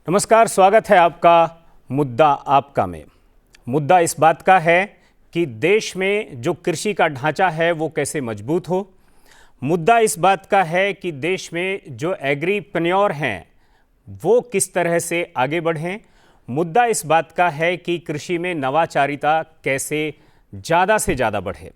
नमस्कार, स्वागत है आपका मुद्दा आपका में। मुद्दा इस बात का है कि देश में जो कृषि का ढांचा है वो कैसे मजबूत हो। मुद्दा इस बात का है कि देश में जो एग्रीप्रेन्योर हैं वो किस तरह से आगे बढ़ें। मुद्दा इस बात का है कि कृषि में नवाचारिता कैसे ज़्यादा से ज़्यादा बढ़े।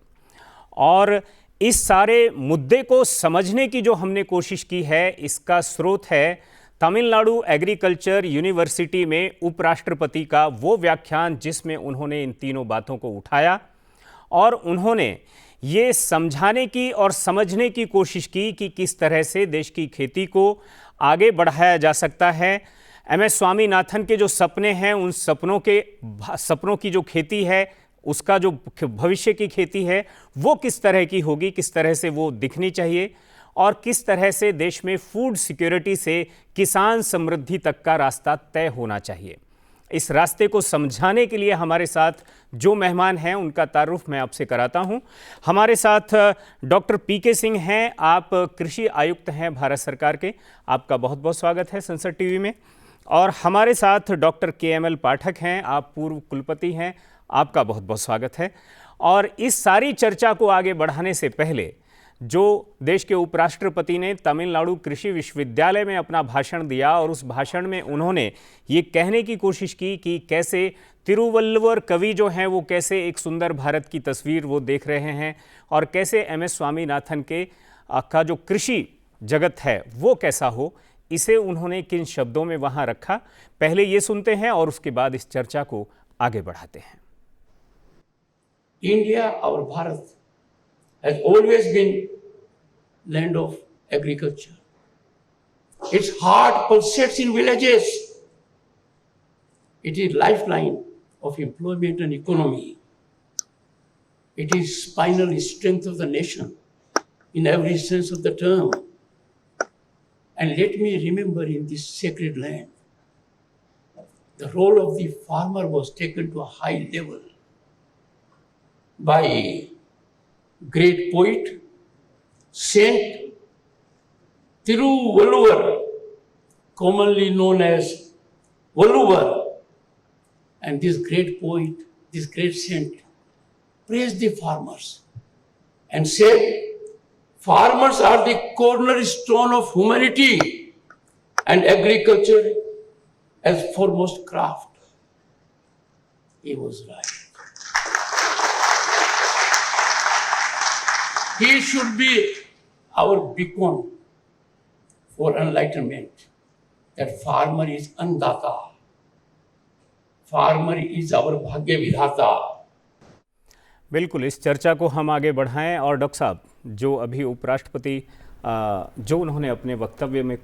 और इस सारे मुद्दे को समझने की जो हमने कोशिश की है, इसका स्रोत है तमिलनाडु एग्रीकल्चर यूनिवर्सिटी में उपराष्ट्रपति का वो व्याख्यान जिसमें उन्होंने इन तीनों बातों को उठाया और उन्होंने ये समझाने की और समझने की कोशिश की कि किस तरह से देश की खेती को आगे बढ़ाया जा सकता है। MS स्वामीनाथन के जो सपने हैं, उन सपनों की जो खेती है, उसका जो भविष्य की खेती है वो किस तरह की होगी, किस तरह से वो दिखनी चाहिए और किस तरह से देश में फूड सिक्योरिटी से किसान समृद्धि तक का रास्ता तय होना चाहिए। इस रास्ते को समझाने के लिए हमारे साथ जो मेहमान हैं उनका तारुफ मैं आपसे कराता हूं। हमारे साथ डॉक्टर PK सिंह हैं, आप कृषि आयुक्त हैं भारत सरकार के। आपका बहुत बहुत स्वागत है संसद टीवी में। और हमारे साथ डॉक्टर KML पाठक हैं, आप पूर्व कुलपति हैं, आपका बहुत बहुत स्वागत है। और इस सारी चर्चा को आगे बढ़ाने से पहले जो देश के उपराष्ट्रपति ने तमिलनाडु कृषि विश्वविद्यालय में अपना भाषण दिया और उस भाषण में उन्होंने ये कहने की कोशिश की कि कैसे तिरुवल्लुवर कवि जो हैं वो कैसे एक सुंदर भारत की तस्वीर वो देख रहे हैं और कैसे MS स्वामीनाथन का जो कृषि जगत है वो कैसा हो, इसे उन्होंने किन शब्दों में वहाँ रखा, पहले ये सुनते हैं और उसके बाद इस चर्चा को आगे बढ़ाते हैं। इंडिया और Bharat has always been land of agriculture. Its heart pulsates in villages. It is lifeline of employment and economy. It is spinal strength of the nation in every sense of the term. And let me remember, in this sacred land, the role of the farmer was taken to a high level by great poet, Saint Tiruvalluvar, commonly known as Valluvar. And this great poet, this great saint, praised the farmers and said, farmers are the cornerstone of humanity and agriculture as foremost craft. He was right. He should be our beacon for enlightenment, that farmer is Annadata. Farmer is our Bhagya Vidhata. बिल्कुल, इस चर्चा को हम आगे बढ़ाएं। और doctor साहब, जो अभी उपराष्ट्रपति जो उन्होंने अपने वक्तव्य में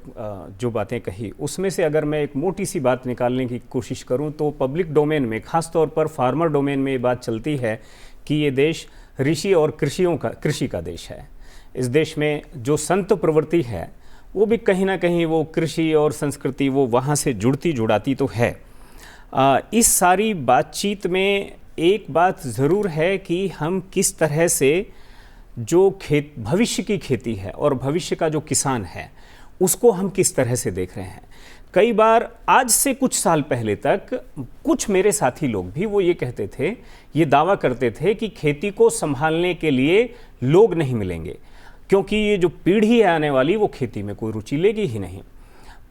जो बातें कही, उसमें से अगर मैं एक मोटी सी बात निकालने की कोशिश करूं तो पब्लिक डोमेन में, खास तौर पर फार्मर डोमेन में ये बात चलती है कि ये देश ऋषि और कृषि का देश है। इस देश में जो संत प्रवृत्ति है वो भी कहीं ना कहीं वो कृषि और संस्कृति वो वहाँ से जुड़ाती तो है। इस सारी बातचीत में एक बात ज़रूर है कि हम किस तरह से जो भविष्य की खेती है और भविष्य का जो किसान है उसको हम किस तरह से देख रहे हैं। कई बार आज से कुछ साल पहले तक कुछ मेरे साथी लोग भी वो ये कहते थे, ये दावा करते थे कि खेती को संभालने के लिए लोग नहीं मिलेंगे क्योंकि ये जो पीढ़ी है आने वाली वो खेती में कोई रुचि लेगी ही नहीं।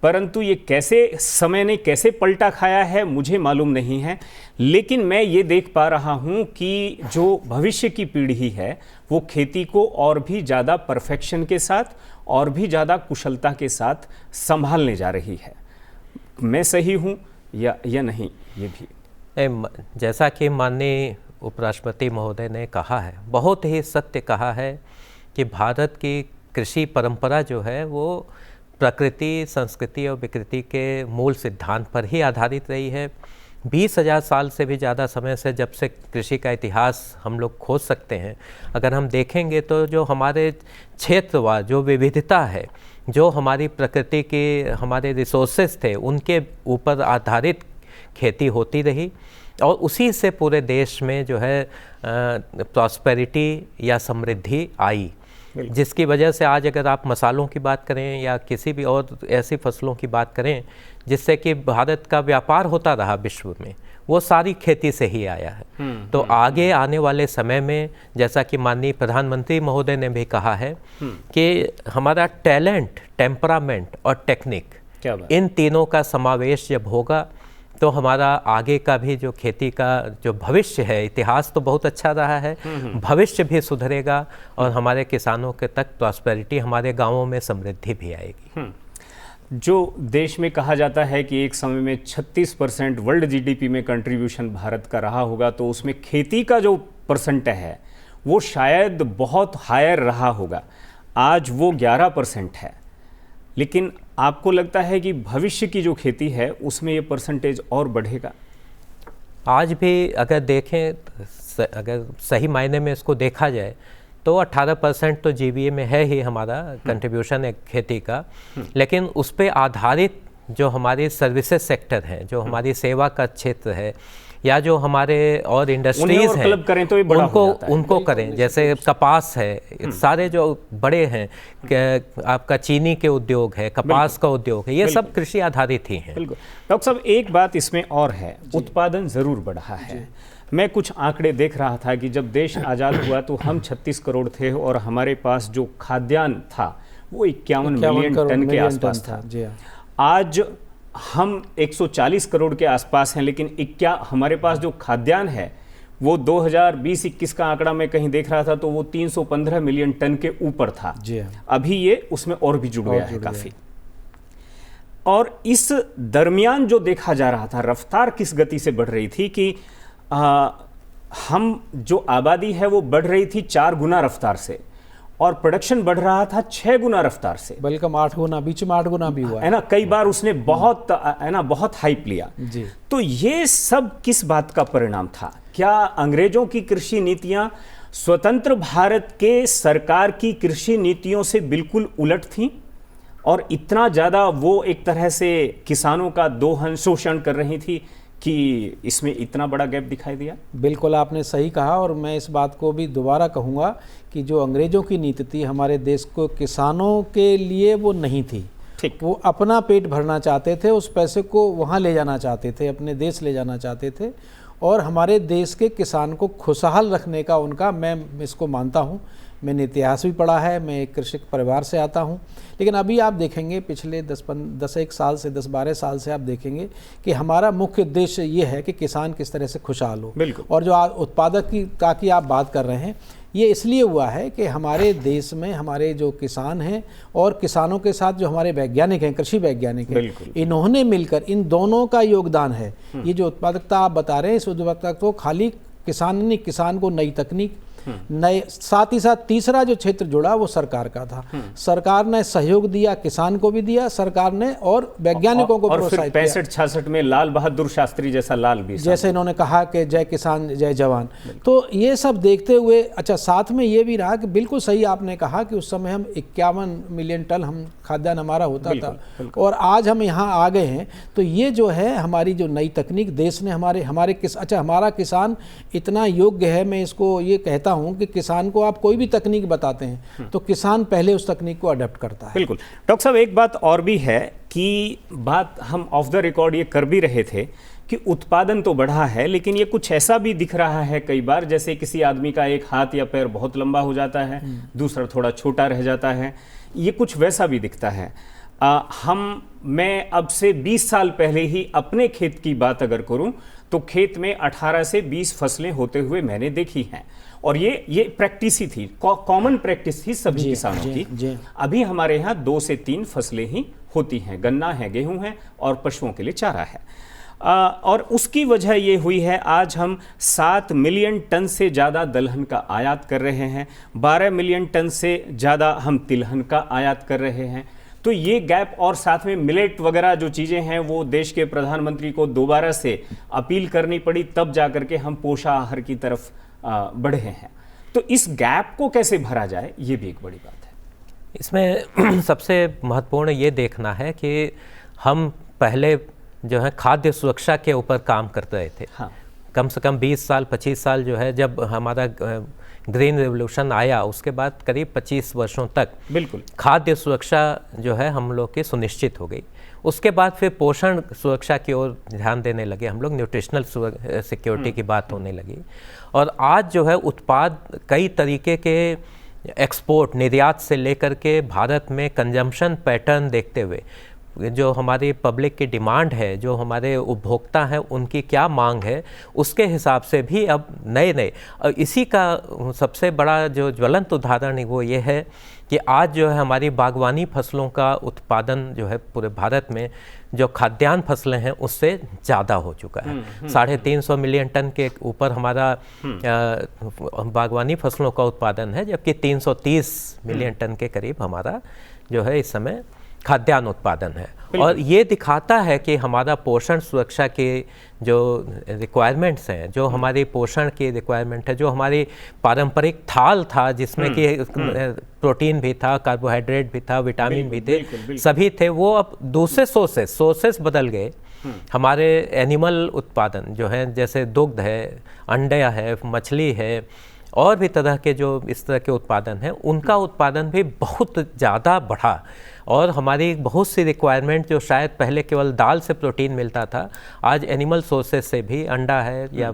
परंतु ये कैसे समय ने कैसे पलटा खाया है मुझे मालूम नहीं है, लेकिन मैं ये देख पा रहा हूँ कि जो भविष्य की पीढ़ी है वो खेती को और भी ज़्यादा परफेक्शन के साथ और भी ज़्यादा कुशलता के साथ संभालने जा रही है। मैं सही हूँ या नहीं? ये भी जैसा कि माननीय उपराष्ट्रपति महोदय ने कहा है, बहुत ही सत्य कहा है कि भारत की कृषि परंपरा जो है वो प्रकृति, संस्कृति और विकृति के मूल सिद्धांत पर ही आधारित रही है। 20,000 साल से भी ज़्यादा समय से, जब से कृषि का इतिहास हम लोग खोज सकते हैं, अगर हम देखेंगे तो जो हमारे क्षेत्रवार जो विविधता है, जो हमारी प्रकृति के हमारे रिसोर्सेज थे, उनके ऊपर आधारित खेती होती रही और उसी से पूरे देश में जो है प्रॉस्पेरिटी या समृद्धि आई। जिसकी वजह से आज अगर आप मसालों की बात करें या किसी भी और ऐसी फसलों की बात करें जिससे कि भारत का व्यापार होता रहा विश्व में, वो सारी खेती से ही आया है। तो आगे आने वाले समय में, जैसा कि माननीय प्रधानमंत्री महोदय ने भी कहा है कि हमारा टैलेंट, टेम्परामेंट और टेक्निक, इन तीनों का समावेश जब होगा तो हमारा आगे का भी जो खेती का जो भविष्य है, इतिहास तो बहुत अच्छा रहा है, भविष्य भी सुधरेगा और हमारे किसानों के तक प्रॉस्पेरिटी, हमारे गांवों में समृद्धि भी आएगी। जो देश में कहा जाता है कि एक समय में 36% वर्ल्ड जीडीपी में कंट्रीब्यूशन भारत का रहा होगा, तो उसमें खेती का जो परसेंट है वो शायद बहुत हायर रहा होगा। आज वो 11% है, लेकिन आपको लगता है कि भविष्य की जो खेती है उसमें ये परसेंटेज और बढ़ेगा? आज भी अगर देखें, अगर सही मायने में इसको देखा जाए तो 18% तो जीबीए में है ही हमारा कंट्रीब्यूशन है खेती का, लेकिन उस पे आधारित जो हमारी सर्विसेज सेक्टर है, जो हमारी सेवा का क्षेत्र है, या जो हमारे और इंडस्ट्रीज हैं, क्लब करें तो ये बड़ा हो जाता है। उनको करें, जैसे कपास है, सारे जो बड़े हैं, आपका चीनी के उद्योग है, कपास का उद्योग है, ये सब कृषि आधारित ही हैं। बिल्कुल। डॉक्टर साहब, एक बात इसमें और है, उत्पादन जरूर बढ़ा है। मैं कुछ आंकड़े देख रहा था कि जब देश आज़ाद हुआ तो हम 36 करोड़ थे और हमारे पास जो खाद्यान्न था वो 51 मिलियन टन के आसपास था। आज हम 140 करोड़ के आसपास हैं, लेकिन हमारे पास जो खाद्यान्न है वो 2020-21 का आंकड़ा मैं कहीं देख रहा था तो वो 315 मिलियन टन के ऊपर था। अभी ये उसमें और भी जुड़ गया है काफ़ी। और इस दरमियान जो देखा जा रहा था, रफ्तार किस गति से बढ़ रही थी कि हम जो आबादी है वो बढ़ रही थी 4 गुना रफ्तार से और प्रोडक्शन बढ़ रहा था 6 गुना रफ्तार से, बल्कि 8 गुना, बीच में 8 गुना भी हुआ है ना। कई बार उसने बहुत बहुत हाइप लिया जी। तो ये सब किस बात का परिणाम था? क्या अंग्रेजों की कृषि नीतियां स्वतंत्र भारत के सरकार की कृषि नीतियों से बिल्कुल उलट थीं और इतना ज़्यादा वो एक तरह से किसानों का दोहन, शोषण कर रही थी कि इसमें इतना बड़ा गैप दिखाई दिया? बिल्कुल आपने सही कहा, और मैं इस बात को भी दोबारा कहूँगा कि जो अंग्रेज़ों की नीति थी हमारे देश को किसानों के लिए वो नहीं थी। ठीक। वो अपना पेट भरना चाहते थे, उस पैसे को वहाँ ले जाना चाहते थे, अपने देश ले जाना चाहते थे, और हमारे देश के किसान को खुशहाल रखने का उनका, मैं इसको मानता हूँ। मैंने इतिहास भी पढ़ा है, मैं एक कृषक परिवार से आता हूँ, लेकिन अभी आप देखेंगे पिछले 10-12 साल से आप देखेंगे कि हमारा मुख्य उद्देश्य ये है कि किसान किस तरह से खुशहाल हो। और जो उत्पादक की आप बात कर रहे हैं, ये इसलिए हुआ है कि हमारे देश में हमारे जो किसान हैं और किसानों के साथ जो हमारे वैज्ञानिक हैं, कृषि वैज्ञानिक हैं, इन्होंने मिलकर, इन दोनों का योगदान है। ये जो उत्पादकता आप बता रहे हैं, इस उत्पादकता को खाली किसान नहीं, किसान को नई तकनीक, नए, साथ ही साथ तीसरा जो क्षेत्र जुड़ा वो सरकार का था। सरकार ने सहयोग दिया, किसान को भी दिया सरकार ने, और वैज्ञानिकों को प्रोत्साहित किया। 65-66 में लाल बहादुर शास्त्री जैसा लाल भी, जैसे इन्होंने कहा कि जय किसान जय जवान, तो ये सब देखते हुए, अच्छा साथ में ये भी रहा कि बिल्कुल सही आपने कहा कि उस समय हम 51 मिलियन टन हम खाद्यान्न हमारा होता था, और आज हम यहाँ आ गए हैं। तो ये जो है हमारी जो नई तकनीक देश ने हमारा किसान इतना योग्य है, मैं इसको ये कहता हूं कि किसान को आप कोई भी तकनीक बताते हैं तो किसान पहले उस तकनीक को अडॉप्ट करता है। बिल्कुल। डॉक्टर साहब, एक बात और भी है कि बात हम ऑफ द रिकॉर्ड ये कर भी रहे थे कि उत्पादन तो बढ़ा है, लेकिन ये कुछ ऐसा भी दिख रहा है कई बार, जैसे किसी आदमी का एक हाथ या पैर बहुत लंबा हो जाता है, दूसरा थोड़ा छोटा रह जाता है, ये कुछ वैसा भी दिखता है। मैं अब से 20 साल पहले ही अपने खेत की बात अगर करूं तो खेत में 18 से 20 फसलें होते हुए मैंने देखी हैं, और ये प्रैक्टिस ही थी, कॉमन प्रैक्टिस थी सभी किसानों की। अभी हमारे यहाँ 2 से 3 फसलें ही होती हैं, गन्ना है, गेहूं है और पशुओं के लिए चारा है। और उसकी वजह ये हुई है, आज हम 7 मिलियन टन से ज़्यादा दलहन का आयात कर रहे हैं, 12 मिलियन टन से ज़्यादा हम तिलहन का आयात कर रहे हैं। तो ये गैप, और साथ में मिलेट वगैरह जो चीज़ें हैं वो देश के प्रधानमंत्री को दोबारा से अपील करनी पड़ी, तब जाकर के हम पोषाहार की तरफ बढ़े हैं। तो इस गैप को कैसे भरा जाए, ये भी एक बड़ी बात है। इसमें सबसे महत्वपूर्ण ये देखना है कि हम पहले जो है खाद्य सुरक्षा के ऊपर काम करते रहे थे। कम से कम 20 साल 25 साल जो है, जब हमारा ग्रीन रेवोल्यूशन आया उसके बाद करीब 25 वर्षों तक बिल्कुल खाद्य सुरक्षा जो है हम लोग की सुनिश्चित हो गई। उसके बाद फिर पोषण सुरक्षा की ओर ध्यान देने लगे हम लोग, न्यूट्रिशनल सिक्योरिटी की बात होने लगी। और आज जो है उत्पाद कई तरीके के एक्सपोर्ट, निर्यात से लेकर के भारत में कंजम्पशन पैटर्न देखते हुए जो हमारी पब्लिक की डिमांड है, जो हमारे उपभोक्ता हैं उनकी क्या मांग है, उसके हिसाब से भी अब नए नए, इसी का सबसे बड़ा जो ज्वलंत उदाहरण वो ये है कि आज जो है हमारी बागवानी फसलों का उत्पादन जो है पूरे भारत में जो खाद्यान्न फसलें हैं उससे ज़्यादा हो चुका है। 350 मिलियन टन के ऊपर हमारा बागवानी फसलों का उत्पादन है, जबकि 330 मिलियन टन के करीब हमारा जो है इस समय खाद्यान्न उत्पादन है। और ये दिखाता है कि हमारा पोषण सुरक्षा के जो रिक्वायरमेंट्स हैं, जो हमारी पोषण की रिक्वायरमेंट है, जो हमारी पारंपरिक थाल था जिसमें कि प्रोटीन भी था, कार्बोहाइड्रेट भी था, विटामिन भी थे, सभी थे, वो अब दूसरे सोर्सेस बदल गए। हमारे एनिमल उत्पादन जो है, जैसे दुग्ध है, अंडे है, मछली है, और भी तरह के जो इस तरह के उत्पादन हैं, उनका उत्पादन भी बहुत ज़्यादा बढ़ा। और हमारी बहुत सी रिक्वायरमेंट जो शायद पहले केवल दाल से प्रोटीन मिलता था, आज एनिमल सोर्सेस से भी, अंडा है या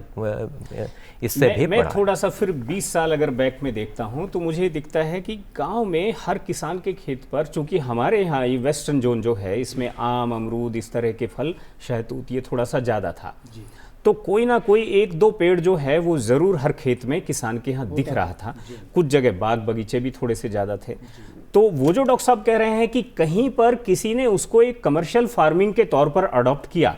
इससे भी मैं थोड़ा सा फिर 20 साल अगर बैक में देखता हूं तो मुझे दिखता है कि गांव में हर किसान के खेत पर, चूंकि हमारे यहाँ ये वेस्टर्न जोन जो है इसमें आम, अमरूद, इस तरह के फल, शहतूत, ये थोड़ा सा ज़्यादा था, तो कोई ना कोई 1-2 पेड़ जो है वो ज़रूर हर खेत में किसान के यहाँ दिख रहा था। कुछ जगह बाग बगीचे भी थोड़े से ज़्यादा थे। तो वो जो डॉक्टर साहब कह रहे हैं कि कहीं पर किसी ने उसको एक कमर्शियल फार्मिंग के तौर पर अडॉप्ट किया,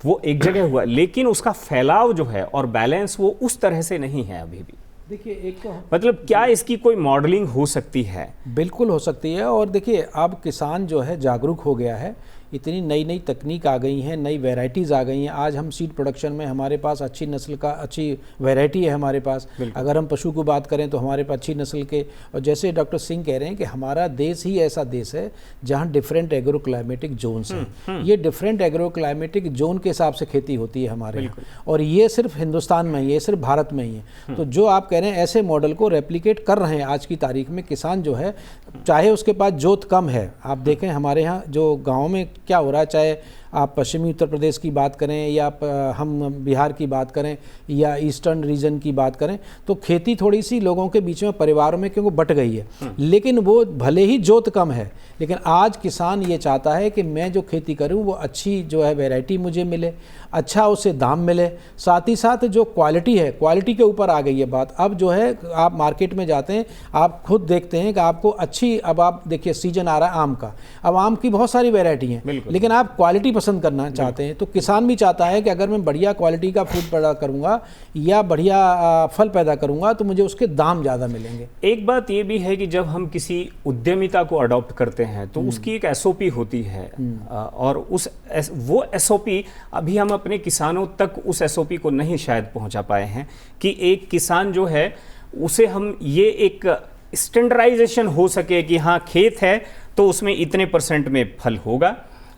वो एक जगह हुआ, लेकिन उसका फैलाव जो है और बैलेंस वो उस तरह से नहीं है अभी भी। देखिए, एक तो मतलब क्या इसकी कोई मॉडलिंग हो सकती है? बिल्कुल हो सकती है। और देखिए, अब किसान जो है जागरूक हो गया है, इतनी नई नई तकनीक आ गई हैं, नई वैरायटीज़ आ गई हैं। आज हम सीड प्रोडक्शन में हमारे पास अच्छी नस्ल का, अच्छी वैरायटी है हमारे पास। अगर हम पशु की बात करें तो हमारे पास अच्छी नस्ल के, और जैसे डॉक्टर सिंह कह रहे हैं कि हमारा देश ही ऐसा देश है जहां डिफरेंट एग्रो क्लाइमेटिक जोन्स हैं। ये डिफरेंट एग्रो क्लाइमेटिक जोन के हिसाब से खेती होती है हमारे यहाँ, और ये सिर्फ हिंदुस्तान में ही है, सिर्फ भारत में ही है। तो जो आप कह रहे हैं, ऐसे मॉडल को रेप्लिकेट कर रहे हैं आज की तारीख में किसान जो है, चाहे उसके पास जोत कम है। आप देखें हमारे यहाँ जो गाँव में क्या हो रहा है, चाहे आप पश्चिमी उत्तर प्रदेश की बात करें या हम बिहार की बात करें या ईस्टर्न रीजन की बात करें, तो खेती थोड़ी सी लोगों के बीच में, परिवारों में क्योंकि बट गई है, लेकिन वो भले ही जोत कम है, लेकिन आज किसान ये चाहता है कि मैं जो खेती करूं वो अच्छी जो है वैरायटी मुझे मिले, अच्छा उससे दाम मिले, साथ ही साथ जो क्वालिटी है, क्वालिटी के ऊपर आ गई है बात। अब जो है आप मार्केट में जाते हैं, आप खुद देखते हैं कि आपको अच्छी, अब आप देखिए सीजन आ रहा है आम का, अब आम की बहुत सारी वैरायटी हैं, लेकिन आप क्वालिटी पसंद करना चाहते हैं। तो किसान भी चाहता है कि अगर मैं बढ़िया क्वालिटी का फूड पैदा करूंगा या बढ़िया फल पैदा करूंगा तो मुझे उसके दाम ज़्यादा मिलेंगे। एक बात ये भी है कि जब हम किसी उद्यमिता को अडॉप्ट करते हैं तो उसकी एक एसओपी होती है, और वो एसओपी अभी हम अपने किसानों तक उस एसओपी को नहीं शायद पहुंचा पाए हैं कि एक किसान जो है उसे हम ये एक स्टैंडर्डाइजेशन हो सके कि हाँ, खेत है तो उसमें इतने % में फल होगा,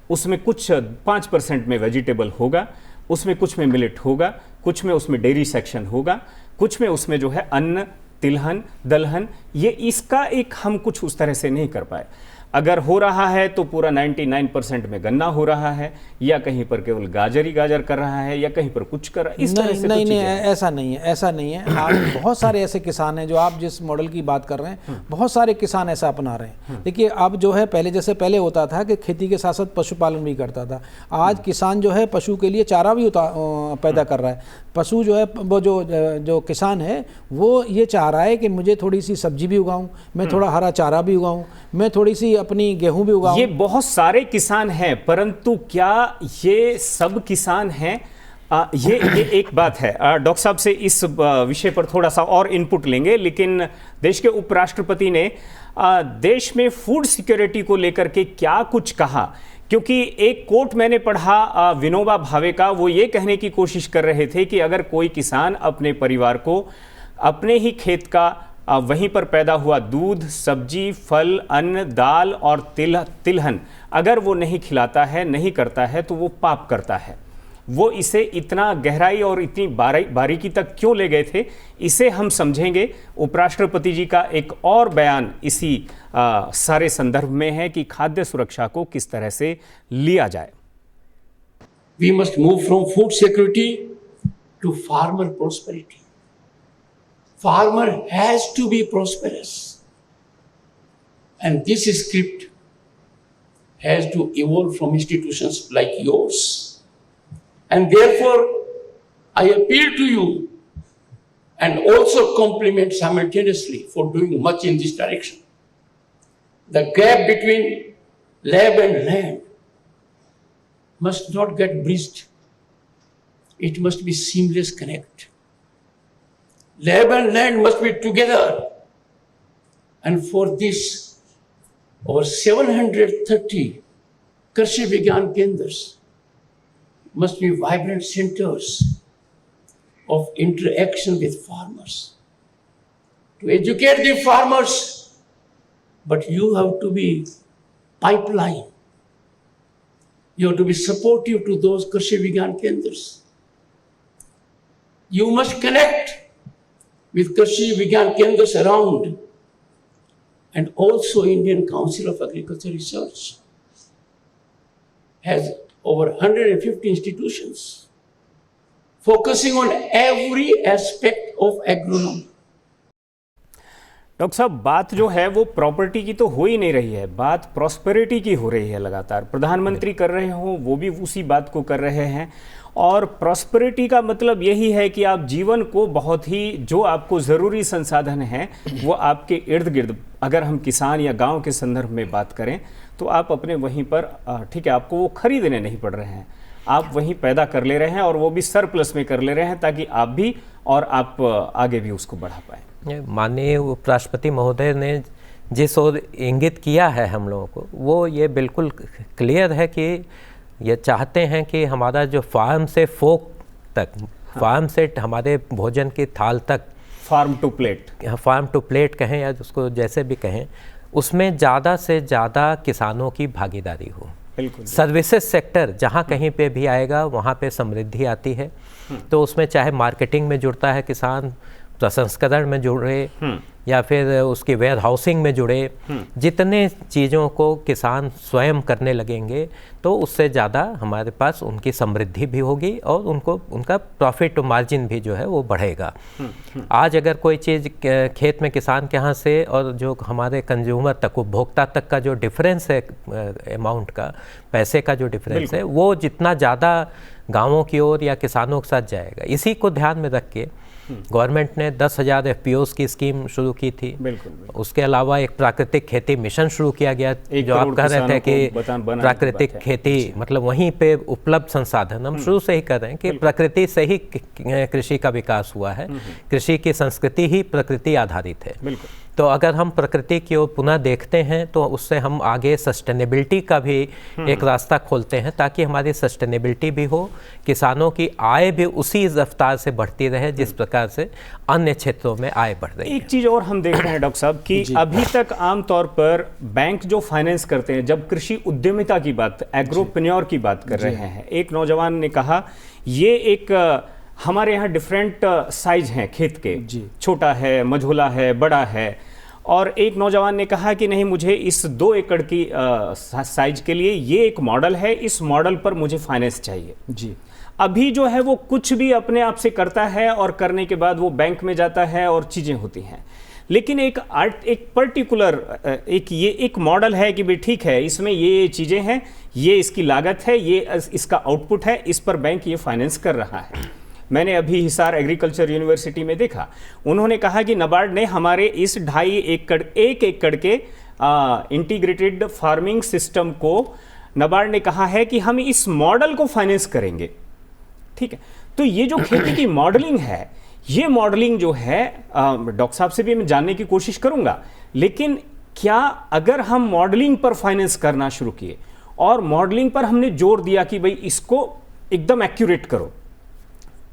उसमें कुछ 5% में वेजिटेबल होगा, उसमें कुछ में मिलेट होगा, कुछ में उसमें डेयरी सेक्शन होगा, कुछ में उसमें जो है अन्न, तिलहन, दलहन, ये इसका एक हम कुछ उस तरह से नहीं कर पाए। अगर हो रहा है तो पूरा 99% में गन्ना हो रहा है, या कहीं पर केवल गाजर ही गाजर कर रहा है, या कहीं पर कुछ कर रहा है, इस तरह से नहीं, ऐसा नहीं है, ऐसा नहीं है। आज बहुत सारे ऐसे किसान हैं जो आप जिस मॉडल की बात कर रहे हैं, बहुत सारे किसान ऐसा अपना रहे हैं। देखिए, अब जो है पहले जैसे पहले होता था कि खेती के साथ साथ पशुपालन भी करता था, आज किसान जो है पशु के लिए चारा भी पैदा कर रहा है। पशु जो है, वो जो किसान है वो ये चाह रहा है कि मुझे थोड़ी सी सब्जी भी उगाऊं, मैं थोड़ा हरा चारा भी उगाऊं, मैं थोड़ी सी अपनी गेहूं भी उगाऊं। ये बहुत सारे किसान हैं, परंतु क्या ये सब किसान हैं? ये एक बात है। डॉक्टर साहब से इस विषय पर थोड़ा सा और इनपुट लेंगे, लेकिन देश के उपराष्ट्रपति ने देश में फूड सिक्योरिटी को लेकर के क्या कुछ कहा, क्योंकि एक कोट मैंने पढ़ा विनोबा भावे का, वो ये कहने की कोशिश कर रहे थे कि अगर कोई किसान अपने परिवार को अपने ही खेत का वहीं पर पैदा हुआ दूध, सब्जी, फल, अन्न, दाल और तिलहन अगर वो नहीं खिलाता है, नहीं करता है, तो वो पाप करता है। वो इसे इतना गहराई और इतनी बारीकी तक क्यों ले गए थे, इसे हम समझेंगे। उपराष्ट्रपति जी का एक और बयान इसी सारे संदर्भ में है कि खाद्य सुरक्षा को किस तरह से लिया जाए। We must move from food security to farmer prosperity. Farmer has to be prosperous. And this script has to evolve from institutions like yours. And therefore, I appeal to you and also compliment simultaneously for doing much in this direction. The gap between lab and land must not get bridged. It must be seamless connect. Lab and land must be together. And for this, over 730 Krishi Vigyan Kendras must be vibrant centers of interaction with farmers. To educate the farmers, but you have to be pipeline. You have to be supportive to those Krishi Vigyan Kendras. You must connect with Krishi Vigyan Kendras around, and also Indian Council of Agriculture Research has over 150 institutions focusing on every aspect of agronomy. Doctor साहब, बात जो है वो property की तो हो ही नहीं रही है, बात प्रॉस्पेरिटी की हो रही है। लगातार प्रधानमंत्री कर रहे हो, वो भी उसी बात को कर रहे हैं। और प्रॉस्पेरिटी का मतलब यही है कि आप जीवन को बहुत ही, जो आपको ज़रूरी संसाधन हैं वो आपके इर्द गिर्द, अगर हम किसान या गांव के संदर्भ में बात करें तो आप अपने वहीं पर, ठीक है, आपको वो खरीदने नहीं पड़ रहे हैं, आप वहीं पैदा कर ले रहे हैं और वो भी सरप्लस में कर ले रहे हैं, ताकि आप भी और आप आगे भी उसको बढ़ा पाएँ। माननीय उपराष्ट्रपति महोदय ने जिस ओर इंगित किया है हम लोगों को, वो ये बिल्कुल क्लियर है कि ये चाहते हैं कि हमारा जो फार्म से फोक तक, फार्म से हमारे भोजन की थाल तक, फार्म टू प्लेट कहें या उसको जैसे भी कहें, उसमें ज़्यादा से ज़्यादा किसानों की भागीदारी हो। बिल्कुल। सर्विसेज सेक्टर जहाँ कहीं पे भी आएगा वहाँ पे समृद्धि आती है। तो उसमें चाहे मार्केटिंग में जुड़ता है किसान, प्रसंस्करण में जुड़े या फिर उसकी वेयर हाउसिंग में जुड़े, जितने चीज़ों को किसान स्वयं करने लगेंगे तो उससे ज़्यादा हमारे पास उनकी समृद्धि भी होगी और उनका प्रॉफिट मार्जिन भी जो है वो बढ़ेगा। आज अगर कोई चीज़ खेत में किसान के यहाँ से और जो हमारे कंज्यूमर तक, उपभोक्ता तक का जो डिफरेंस है अमाउंट का, पैसे का जो डिफरेंस है, वो जितना ज़्यादा गाँवों की ओर या किसानों के साथ जाएगा। इसी को ध्यान में रख के गवर्नमेंट ने 10,000 FPOs की स्कीम शुरू की थी। बिल्कुल। उसके अलावा एक प्राकृतिक खेती मिशन शुरू किया गया, जो आप कह रहे थे कि प्राकृतिक खेती मतलब वहीं पे उपलब्ध संसाधन, हम शुरू से ही कर रहे हैं कि प्रकृति से ही कृषि का विकास हुआ है, कृषि की संस्कृति ही प्रकृति आधारित है। बिल्कुल। तो अगर हम प्रकृति की ओर पुनः देखते हैं तो उससे हम आगे सस्टेनेबिलिटी का भी एक रास्ता खोलते हैं, ताकि हमारी सस्टेनेबिलिटी भी हो, किसानों की आय भी उसी रफ्तार से बढ़ती रहे जिस प्रकार से अन्य क्षेत्रों में आय बढ़ रही है। एक चीज़ और हम देख रहे हैं डॉक्टर साहब कि अभी तक आमतौर पर बैंक जो फाइनेंस करते हैं, जब कृषि उद्यमिता की बात, एग्रोप्रेन्योर की बात कर रहे हैं, एक नौजवान ने कहा ये एक हमारे यहाँ डिफरेंट साइज हैं खेत के, छोटा है, मझोला है, बड़ा है। और एक नौजवान ने कहा कि नहीं, मुझे इस 2 एकड़ की साइज के लिए ये एक मॉडल है, इस मॉडल पर मुझे फाइनेंस चाहिए। जी। अभी जो है वो कुछ भी अपने आप से करता है और करने के बाद वो बैंक में जाता है और चीज़ें होती हैं। लेकिन एक पर्टिकुलर एक मॉडल है कि भाई ठीक है, इसमें ये चीज़ें हैं, ये इसकी लागत है, ये इसका आउटपुट है, इस पर बैंक ये फाइनेंस कर रहा है। मैंने अभी हिसार एग्रीकल्चर यूनिवर्सिटी में देखा, उन्होंने कहा कि नाबार्ड ने हमारे इस 1 एकड़ के इंटीग्रेटेड फार्मिंग सिस्टम को, नाबार्ड ने कहा है कि हम इस मॉडल को फाइनेंस करेंगे। ठीक है, तो ये जो खेती की मॉडलिंग है, ये मॉडलिंग जो है डॉक्टर साहब से भी मैं जानने की कोशिश करूंगा, लेकिन क्या अगर हम मॉडलिंग पर फाइनेंस करना शुरू किए और मॉडलिंग पर हमने जोर दिया कि भाई इसको एकदम एक्यूरेट करो,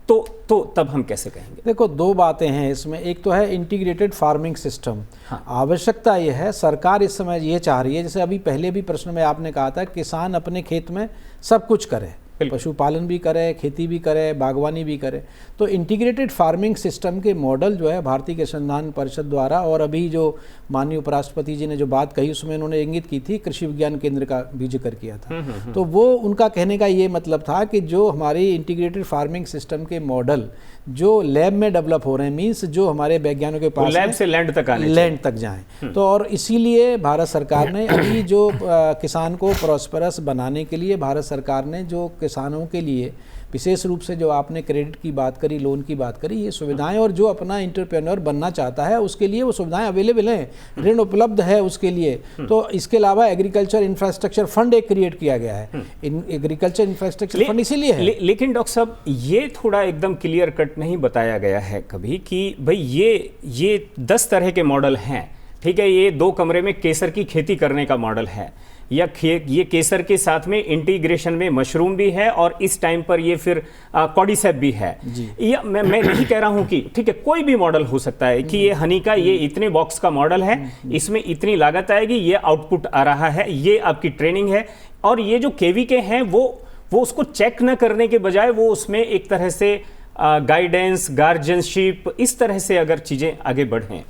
तो तब हम कैसे कहेंगे? देखो, 2 बातें हैं इसमें। एक तो है इंटीग्रेटेड फार्मिंग सिस्टम। हाँ। आवश्यकता ये है, सरकार इस समय ये चाह रही है, जैसे अभी पहले भी प्रश्न में आपने कहा था, किसान अपने खेत में सब कुछ करे, पशुपालन भी करे, खेती भी करे, बागवानी भी करे। तो इंटीग्रेटेड फार्मिंग सिस्टम के मॉडल जो है भारतीय कृषि अनुसंधान परिषद द्वारा, और अभी जो माननीय उपराष्ट्रपति जी ने जो बात कही उसमें उन्होंने इंगित की थी, कृषि विज्ञान केंद्र का भी जिक्र किया था। तो वो उनका कहने का ये मतलब था कि जो हमारी इंटीग्रेटेड फार्मिंग सिस्टम के मॉडल जो लैब में डेवलप हो रहे हैं, मीन्स जो हमारे वैज्ञानिकों के पास लैब से लैंड तक आने लैंड तक जाएं। तो और इसीलिए भारत सरकार ने अभी जो किसान को प्रॉस्परस बनाने के लिए भारत सरकार ने जो किसानों के लिए विशेष रूप से जो आपने क्रेडिट की बात करी, लोन की बात करी, ये सुविधाएं, और जो अपना इंटरप्रेन्योर बनना चाहता है उसके लिए वो सुविधाएं अवेलेबल हैं, ऋण उपलब्ध है उसके लिए। तो इसके अलावा एग्रीकल्चर इंफ्रास्ट्रक्चर फंड एक क्रिएट किया गया है, एग्रीकल्चर इंफ्रास्ट्रक्चर फंड इसीलिए है। लेकिन डॉक्टर साहब, ये थोड़ा एकदम क्लियर कट नहीं बताया गया है कभी कि भाई ये 10 तरह के मॉडल हैं, ठीक है, ये 2 कमरे में केसर की खेती करने का मॉडल है, या ये केसर के साथ में इंटीग्रेशन में मशरूम भी है, और इस टाइम पर ये फिर कॉर्डिसेप भी है। या मैं नहीं कह रहा हूं कि ठीक है कोई भी मॉडल हो सकता है कि ये हनी का ये इतने बॉक्स का मॉडल है, इसमें इतनी लागत आएगी, ये आउटपुट आ रहा है, ये आपकी ट्रेनिंग है, और ये जो केवीके हैं वो उसको चेक न करने के बजाय वो उसमें एक तरह से गाइडेंस, गार्जियनशिप, इस तरह से अगर चीजें आगे बढ़ें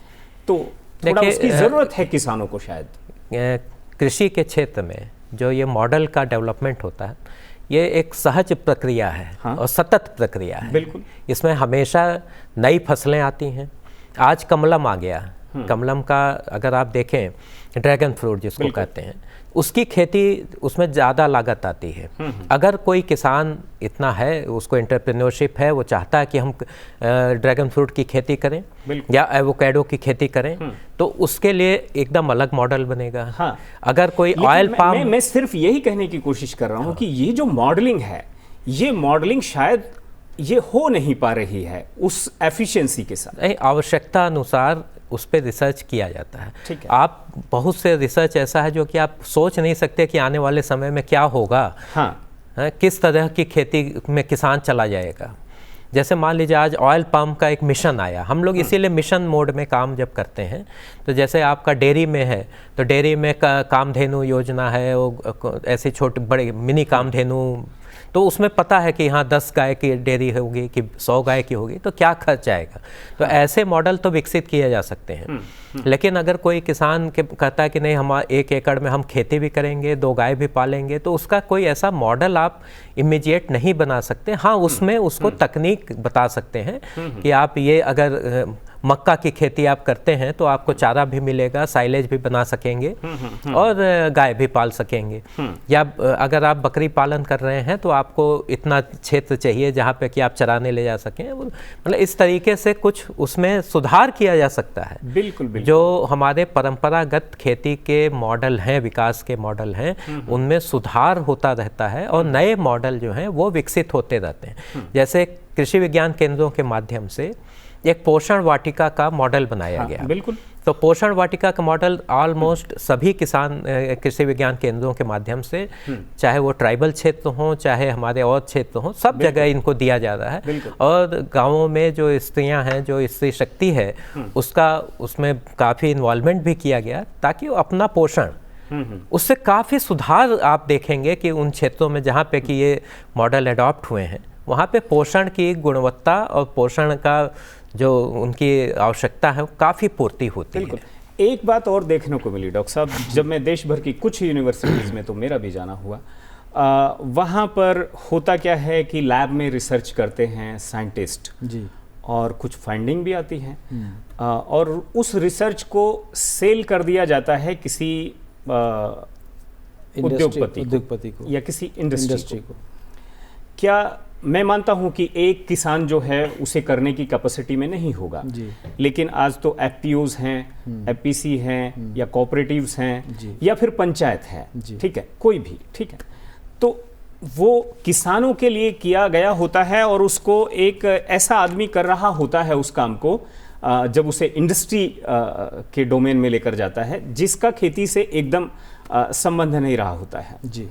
तो थोड़ा उसकी जरूरत है किसानों को। शायद कृषि के क्षेत्र में जो ये मॉडल का डेवलपमेंट होता है, ये एक सहज प्रक्रिया है। हाँ? और सतत प्रक्रिया है। बिल्कुल। इसमें हमेशा नई फसलें आती हैं। आज कमलम आ गया, कमलम का अगर आप देखें, ड्रैगन फ्रूट जिसको कहते हैं, उसकी खेती, उसमें ज़्यादा लागत आती है। अगर कोई किसान इतना है, उसको एंटरप्रेन्योरशिप है, वो चाहता है कि हम ड्रैगन फ्रूट की खेती करें या एवोकेडो की खेती करें, तो उसके लिए एकदम अलग मॉडल बनेगा। हाँ। अगर कोई ऑयल पाम, मैं सिर्फ यही कहने की कोशिश कर रहा हूँ कि ये जो मॉडलिंग है, ये मॉडलिंग शायद ये हो नहीं पा रही है उस एफिशिएंसी के साथ। आवश्यकता अनुसार उस पर रिसर्च किया जाता है। आप बहुत से रिसर्च ऐसा है जो कि आप सोच नहीं सकते कि आने वाले समय में क्या होगा। हाँ। किस तरह की खेती में किसान चला जाएगा। जैसे मान लीजिए आज ऑयल पाम का एक मिशन आया, हम लोग इसीलिए मिशन मोड में काम जब करते हैं, तो जैसे आपका डेयरी में है तो डेयरी में कामधेनु योजना है, वो ऐसी छोटी बड़ी मिनी कामधेनु, तो उसमें पता है कि यहाँ 10 गाय की डेयरी होगी कि 100 गाय की होगी, तो क्या खर्च आएगा। तो ऐसे मॉडल तो विकसित किए जा सकते हैं। लेकिन अगर कोई किसान कहता है कि नहीं, हम 1 एकड़ में हम खेती भी करेंगे, 2 गाय भी पालेंगे, तो उसका कोई ऐसा मॉडल आप इमीडिएट नहीं बना सकते। हाँ, उसमें उसको तकनीक बता सकते हैं कि आप ये अगर मक्का की खेती आप करते हैं तो आपको चारा भी मिलेगा, साइलेज भी बना सकेंगे और गाय भी पाल सकेंगे। या अगर आप बकरी पालन कर रहे हैं तो आपको इतना क्षेत्र चाहिए जहाँ पे कि आप चराने ले जा सकें। मतलब इस तरीके से कुछ उसमें सुधार किया जा सकता है। बिल्कुल। जो हमारे परंपरागत खेती के मॉडल हैं, विकास के मॉडल हैं, उनमें सुधार होता रहता है और नए मॉडल जो हैं वो विकसित होते रहते हैं। जैसे कृषि विज्ञान केंद्रों के माध्यम से एक पोषण वाटिका का मॉडल बनाया गया। बिल्कुल। तो पोषण वाटिका का मॉडल ऑलमोस्ट सभी किसान कृषि विज्ञान केंद्रों के माध्यम से, चाहे वो ट्राइबल क्षेत्र हों चाहे हमारे और क्षेत्र हों, सब जगह इनको दिया जा रहा है। और गांवों में जो स्त्रियां हैं, जो स्त्री शक्ति है, उसमें काफ़ी इन्वॉल्वमेंट भी किया गया ताकि वो अपना पोषण, उससे काफ़ी सुधार आप देखेंगे कि उन क्षेत्रों में जहाँ पे कि ये मॉडल अडॉप्ट हुए हैं, वहाँ पे पोषण की गुणवत्ता और पोषण का जो उनकी आवश्यकता है वो काफ़ी पूर्ति होती है। एक बात और देखने को मिली डॉक्टर साहब, जब मैं देश भर की कुछ यूनिवर्सिटीज़ में, तो मेरा भी जाना हुआ, वहाँ पर होता क्या है कि लैब में रिसर्च करते हैं साइंटिस्ट जी, और कुछ फाइंडिंग भी आती है और उस रिसर्च को सेल कर दिया जाता है किसी उद्योगपति को या किसी इंडस्ट्री को। क्या मैं मानता हूं कि एक किसान जो है उसे करने की कैपेसिटी में नहीं होगा जी। लेकिन आज तो एफपीओज हैं, एफपीसी हैं या कोऑपरेटिव्स हैं या फिर पंचायत है, ठीक है, कोई भी, ठीक है, तो वो किसानों के लिए किया गया होता है और उसको एक ऐसा आदमी कर रहा होता है उस काम को जब उसे इंडस्ट्री के डोमेन में लेकर जाता है जिसका खेती से एकदम संबंध नहीं रहा होता है जी।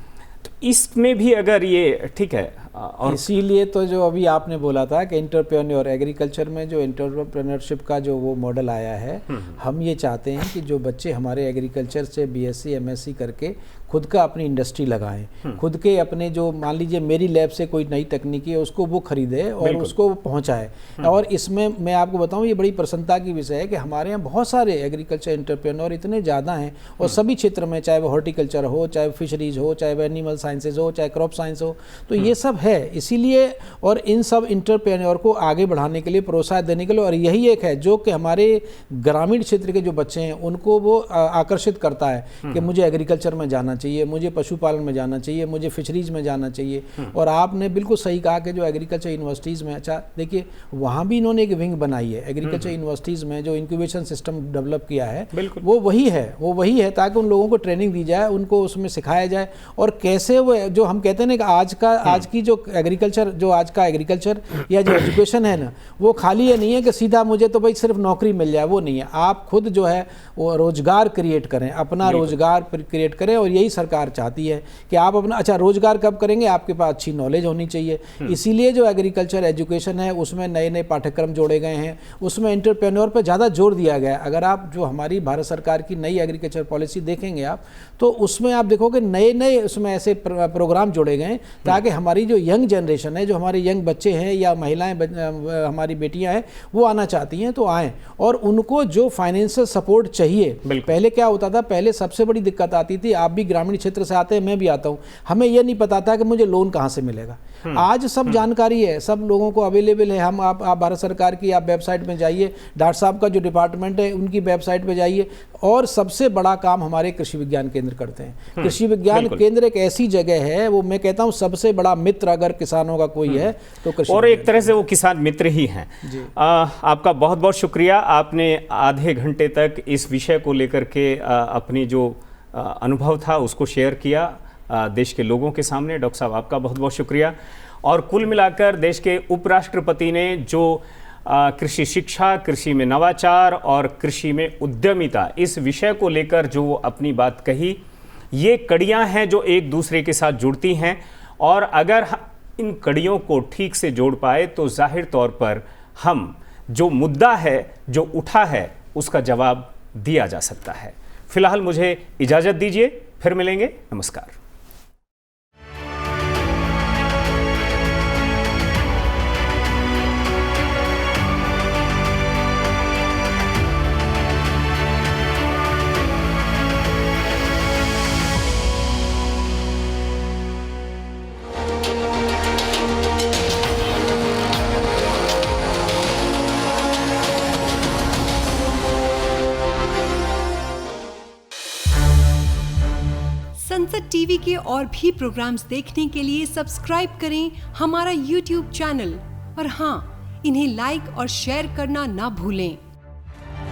इसमें भी अगर ये ठीक है, और इसीलिए तो जो अभी आपने बोला था कि एंटरप्रेन्योर, एग्रीकल्चर में जो एंटरप्रेन्योरशिप का जो वो मॉडल आया है, हम ये चाहते हैं कि जो बच्चे हमारे एग्रीकल्चर से बीएससी एमएससी करके खुद का अपनी इंडस्ट्री लगाएं, खुद के अपने जो मान लीजिए मेरी लैब से कोई नई तकनीकी है उसको वो खरीदे और उसको पहुंचाए। और इसमें मैं आपको बताऊं ये बड़ी प्रसन्नता की विषय है कि हमारे यहाँ बहुत सारे एग्रीकल्चर एंटरप्रेन्योर इतने ज़्यादा हैं और सभी क्षेत्र में, चाहे वो हॉर्टिकल्चर हो, चाहे फिशरीज हो, चाहे वो एनिमल साइंसेज हो, चाहे क्रॉप साइंस हो, तो ये सब है। इसीलिए और इन सब एंटरप्रेन्योर को आगे बढ़ाने के लिए, प्रोत्साहन देने के लिए, और यही एक है जो कि हमारे ग्रामीण क्षेत्र के जो बच्चे हैं उनको वो आकर्षित करता है कि मुझे एग्रीकल्चर में जाना चाहिए, मुझे पशुपालन में जाना चाहिए, मुझे फिशरीज में जाना चाहिए। और आपने बिल्कुल सही कहा कि जो एग्रीकल्चर यूनिवर्सिटीज़ में, अच्छा देखिए वहाँ भी इन्होंने एक विंग बनाई है एग्रीकल्चर यूनिवर्सिटीज़ में, जो इंक्यूबेशन सिस्टम डेवलप किया है वो वही है ताकि उन लोगों को ट्रेनिंग दी जाए, उनको उसमें सिखाया जाए और कैसे वो जो हम कहते हैं ना कि आज की जो एग्रीकल्चर, जो आज का एग्रीकल्चर या जो एजुकेशन है ना, वो खाली ये नहीं है कि सीधा मुझे तो भाई सिर्फ नौकरी मिल जाए, वो नहीं है। आप खुद जो है वो रोजगार क्रिएट करें, अपना रोजगार क्रिएट करें। और यही सरकार चाहती है कि आप अपना, अच्छा रोजगार कब करेंगे, आपके पास अच्छी नॉलेज होनी चाहिए। इसीलिए जो एग्रीकल्चर एजुकेशन है उसमें नए नए पाठ्यक्रम जोड़े गए हैं, उसमें एंटरप्रेन्योर पर ज़्यादा जोर दिया गया है। अगर आप जो हमारी भारत सरकार की नई एग्रीकल्चर पॉलिसी देखेंगे आप, तो उसमें आप देखोगे नए नए उसमें ऐसे प्रोग्राम जोड़े गए ताकि हमारी जो यंग जनरेशन है, जो हमारे यंग बच्चे हैं या महिलाएं हमारी बेटियां हैं, वो आना चाहती हैं तो आएँ। और उनको जो फाइनेंशियल सपोर्ट चाहिए, पहले क्या होता था, पहले सबसे बड़ी दिक्कत आती थी, आप भी ग्रामीण क्षेत्र से आते हैं, मैं भी आता हूँ, हमें यह नहीं पता था कि मुझे लोन कहाँ से मिलेगा। आज सब जानकारी है, सब लोगों को अवेलेबल है। हम आप भारत सरकार की आप वेबसाइट में जाइए, डॉक्टर साहब का जो डिपार्टमेंट है उनकी वेबसाइट पे जाइए। और सबसे बड़ा काम हमारे कृषि विज्ञान केंद्र करते हैं। कृषि विज्ञान केंद्र एक ऐसी जगह है, वो मैं कहता हूँ सबसे बड़ा मित्र अगर किसानों का कोई है तो कृषि, और एक तरह से वो किसान मित्र ही हैं। आपका बहुत बहुत शुक्रिया, आपने आधे घंटे तक इस विषय को लेकर के अपनी जो अनुभव था उसको शेयर किया देश के लोगों के सामने। डॉक्टर साहब आपका बहुत बहुत शुक्रिया। और कुल मिलाकर देश के उपराष्ट्रपति ने जो कृषि शिक्षा, कृषि में नवाचार और कृषि में उद्यमिता, इस विषय को लेकर जो अपनी बात कही, ये कड़ियां हैं जो एक दूसरे के साथ जुड़ती हैं। और अगर इन कड़ियों को ठीक से जोड़ पाए तो जाहिर तौर पर हम जो मुद्दा है जो उठा है उसका जवाब दिया जा सकता है। फिलहाल मुझे इजाज़त दीजिए, फिर मिलेंगे। नमस्कार। संसद टीवी के और भी प्रोग्राम्स देखने के लिए सब्सक्राइब करें हमारा YouTube चैनल और हाँ, इन्हें लाइक और शेयर करना ना भूलें।